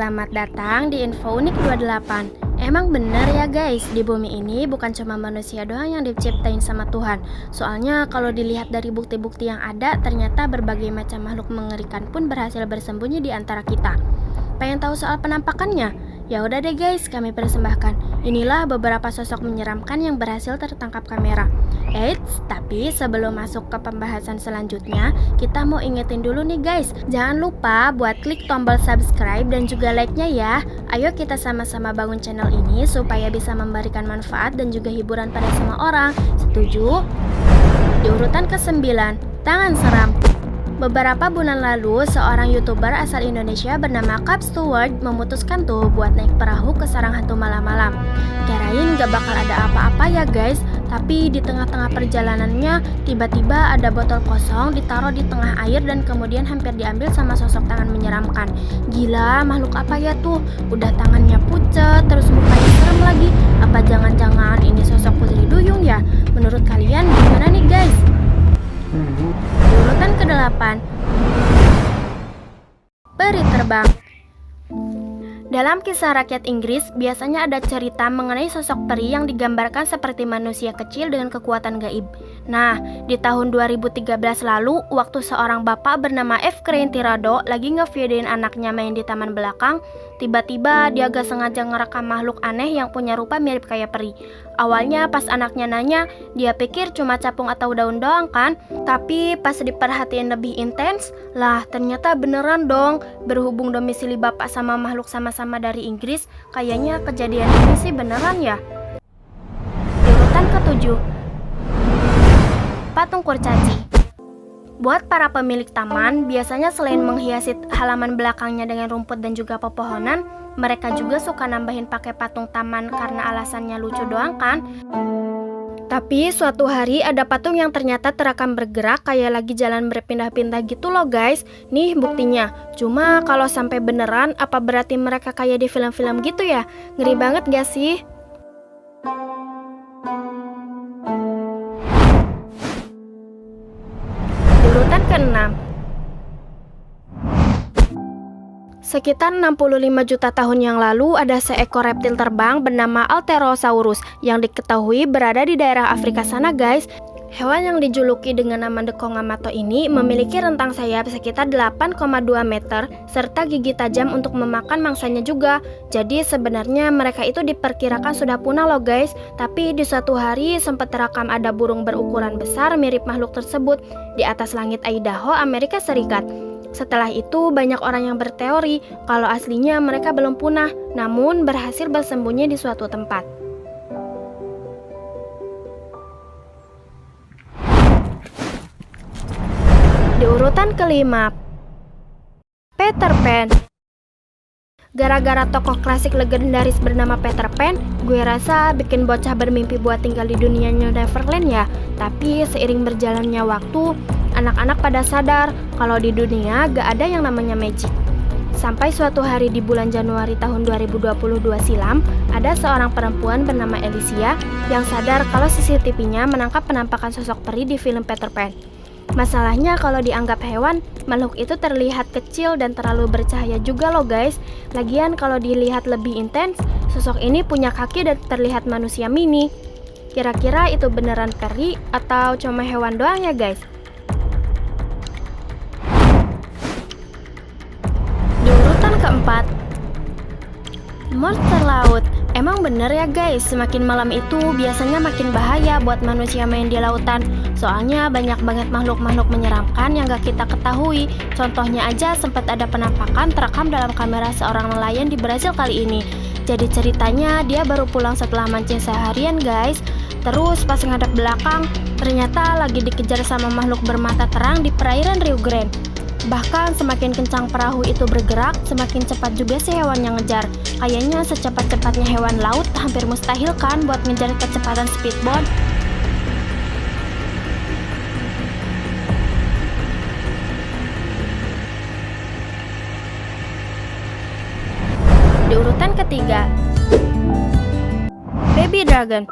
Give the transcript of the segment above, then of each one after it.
selamat datang di Info Unik 28. Emang bener ya guys, di bumi ini bukan cuma manusia doang yang diciptain sama Tuhan. Soalnya kalau dilihat dari bukti-bukti yang ada, ternyata berbagai macam makhluk mengerikan pun berhasil bersembunyi di antara kita. Pengen tahu soal penampakannya? Ya udah deh guys, kami persembahkan. Inilah beberapa sosok menyeramkan yang berhasil tertangkap kamera. Eits, tapi sebelum masuk ke pembahasan selanjutnya, kita mau ingetin dulu nih guys, jangan lupa buat klik tombol subscribe dan juga like-nya ya. Ayo kita sama-sama bangun channel ini supaya bisa memberikan manfaat dan juga hiburan pada semua orang. Setuju? Di urutan ke-9, tangan seram. Beberapa bulan lalu, seorang YouTuber asal Indonesia bernama Cap Stewart memutuskan tuh buat naik perahu ke sarang hantu malam-malam. Kirain gak bakal ada apa-apa ya guys, tapi di tengah-tengah perjalanannya tiba-tiba ada botol kosong ditaruh di tengah air dan kemudian hampir diambil sama sosok tangan menyeramkan. Gila, makhluk apa ya tuh? Udah tangannya pucet, terus mukanya serem lagi. Apa jangan-jangan ini sosok Putri Duyung ya? Menurut kalian gimana nih guys? Di urutan ke-8, peri terbang. Dalam kisah rakyat Inggris, biasanya ada cerita mengenai sosok peri yang digambarkan seperti manusia kecil dengan kekuatan gaib. Nah, di tahun 2013 lalu, waktu seorang bapak bernama F. Crane Tirado lagi ngevideoin anaknya main di taman belakang, tiba-tiba dia gak sengaja ngerekam makhluk aneh yang punya rupa mirip kayak peri. Awalnya pas anaknya nanya, dia pikir cuma capung atau daun doang kan? Tapi pas diperhatiin lebih intens, lah ternyata beneran dong. Berhubung domisili bapak sama makhluk sama-sama dari Inggris, kayaknya kejadian ini sih beneran ya. Di urutan ke-7, patung kurcaci. Buat para pemilik taman, biasanya selain menghiasi halaman belakangnya dengan rumput dan juga pepohonan, mereka juga suka nambahin pakai patung taman karena alasannya lucu doang kan? Tapi suatu hari ada patung yang ternyata terekam bergerak kayak lagi jalan berpindah-pindah gitu loh guys. Nih buktinya. Cuma kalau sampai beneran, apa berarti mereka kayak di film-film gitu ya? Ngeri banget gak sih? Urutan ke-6, sekitar 65 juta tahun yang lalu ada seekor reptil terbang bernama Alterosaurus yang diketahui berada di daerah Afrika sana guys. Hewan yang dijuluki dengan nama Dekongamato ini memiliki rentang sayap sekitar 8,2 meter serta gigi tajam untuk memakan mangsanya juga. Jadi sebenarnya mereka itu diperkirakan sudah punah loh guys. Tapi di suatu hari sempat terekam ada burung berukuran besar mirip makhluk tersebut di atas langit Idaho, Amerika Serikat. Setelah itu banyak orang yang berteori kalau aslinya mereka belum punah, namun berhasil bersembunyi di suatu tempat. Di urutan ke-5, Peter Pan. Gara-gara tokoh klasik legendaris bernama Peter Pan, gue rasa bikin bocah bermimpi buat tinggal di dunia New Neverland ya. Tapi seiring berjalannya waktu, anak-anak pada sadar kalau di dunia gak ada yang namanya magic. Sampai suatu hari di bulan Januari tahun 2022 silam, ada seorang perempuan bernama Alicia yang sadar kalau CCTV-nya menangkap penampakan sosok peri di film Peter Pan. Masalahnya kalau dianggap hewan, makhluk itu terlihat kecil dan terlalu bercahaya juga loh guys. Lagian kalau dilihat lebih intens, sosok ini punya kaki dan terlihat manusia mini. Kira-kira itu beneran peri atau cuma hewan doang ya guys? Di urutan ke-4, monster laut. Emang bener ya guys, semakin malam itu biasanya makin bahaya buat manusia main di lautan. Soalnya banyak banget makhluk-makhluk menyeramkan yang gak kita ketahui. Contohnya aja sempat ada penampakan terekam dalam kamera seorang nelayan di Brasil kali ini. Jadi ceritanya dia baru pulang setelah mancing seharian guys. Terus pas ngadep belakang, ternyata lagi dikejar sama makhluk bermata terang di perairan Rio Grande. Bahkan semakin kencang perahu itu bergerak, semakin cepat juga si hewan yang ngejar. Kayaknya secepat-cepatnya hewan laut hampir mustahil kan buat ngejar kecepatan speedboat. Di urutan ke-3, baby dragon.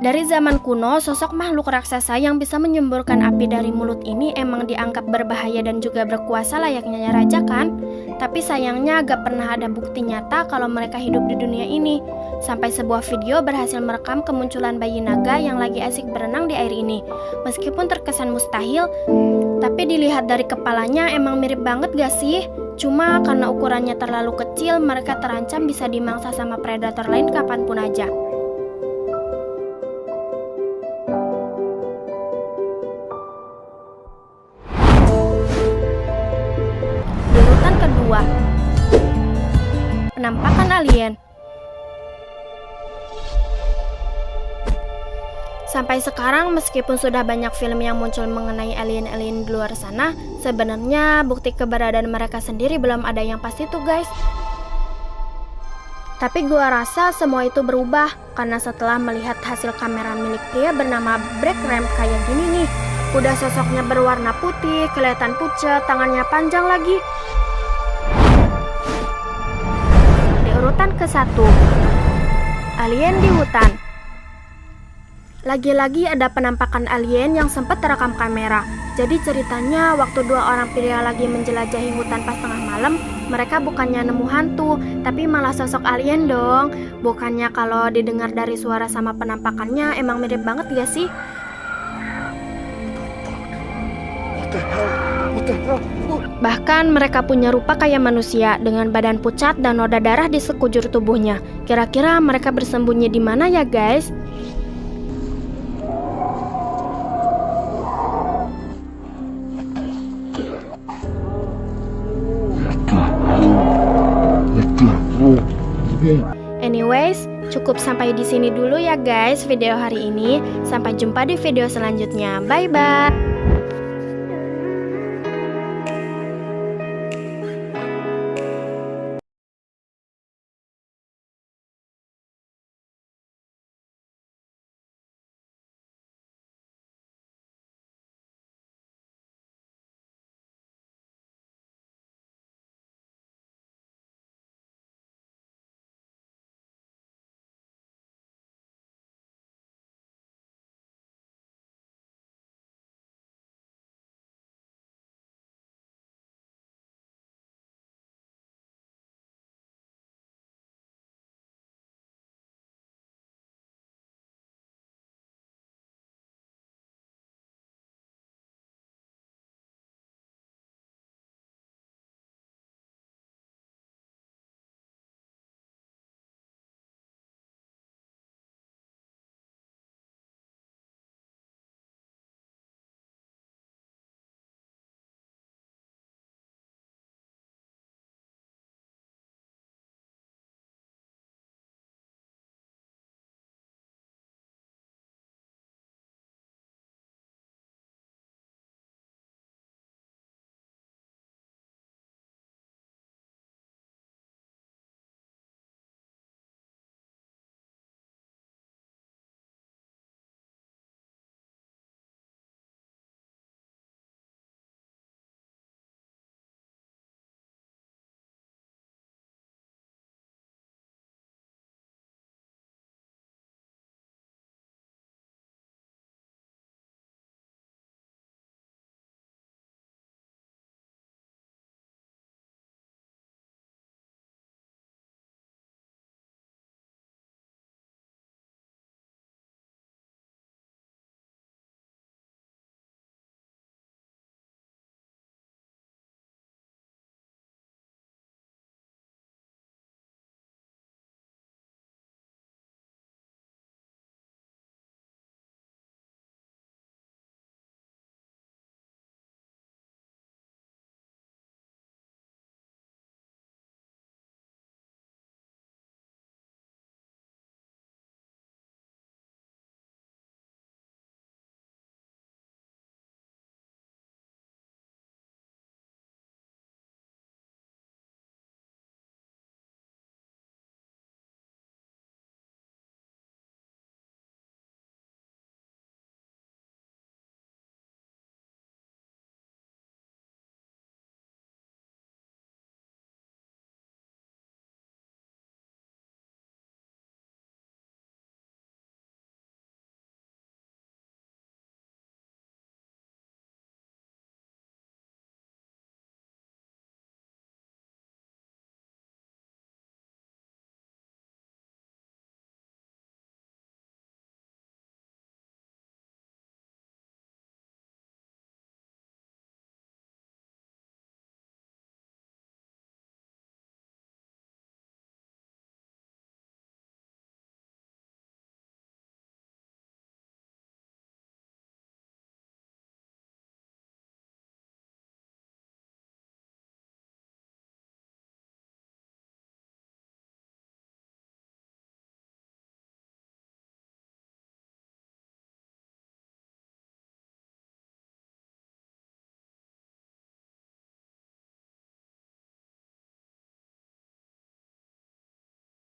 Dari zaman kuno, sosok makhluk raksasa yang bisa menyemburkan api dari mulut ini emang dianggap berbahaya dan juga berkuasa layaknya raja kan? Tapi sayangnya gak pernah ada bukti nyata kalau mereka hidup di dunia ini. Sampai sebuah video berhasil merekam kemunculan bayi naga yang lagi asik berenang di air ini. Meskipun terkesan mustahil, tapi dilihat dari kepalanya emang mirip banget gak sih? Cuma karena ukurannya terlalu kecil, mereka terancam bisa dimangsa sama predator lain kapanpun aja. Di urutan kedua, penampakan alien. Sampai sekarang, meskipun sudah banyak film yang muncul mengenai alien-alien di luar sana, sebenarnya bukti keberadaan mereka sendiri belum ada yang pasti tuh guys. Tapi gua rasa semua itu berubah karena setelah melihat hasil kamera milik pria bernama Black Ram kayak gini nih. Udah sosoknya berwarna putih, kelihatan pucat, tangannya panjang lagi. Di urutan ke-1, alien di hutan. Lagi-lagi ada penampakan alien yang sempat terekam kamera. Jadi ceritanya waktu dua orang pria lagi menjelajahi hutan pas tengah malam, mereka bukannya nemu hantu, tapi malah sosok alien dong. Bukannya kalau didengar dari suara sama penampakannya emang mirip banget gak sih? Bahkan mereka punya rupa kayak manusia dengan badan pucat dan noda darah di sekujur tubuhnya. Kira-kira mereka bersembunyi di mana ya guys? Anyways, cukup sampai di sini dulu ya guys video hari ini. Sampai jumpa di video selanjutnya. Bye bye.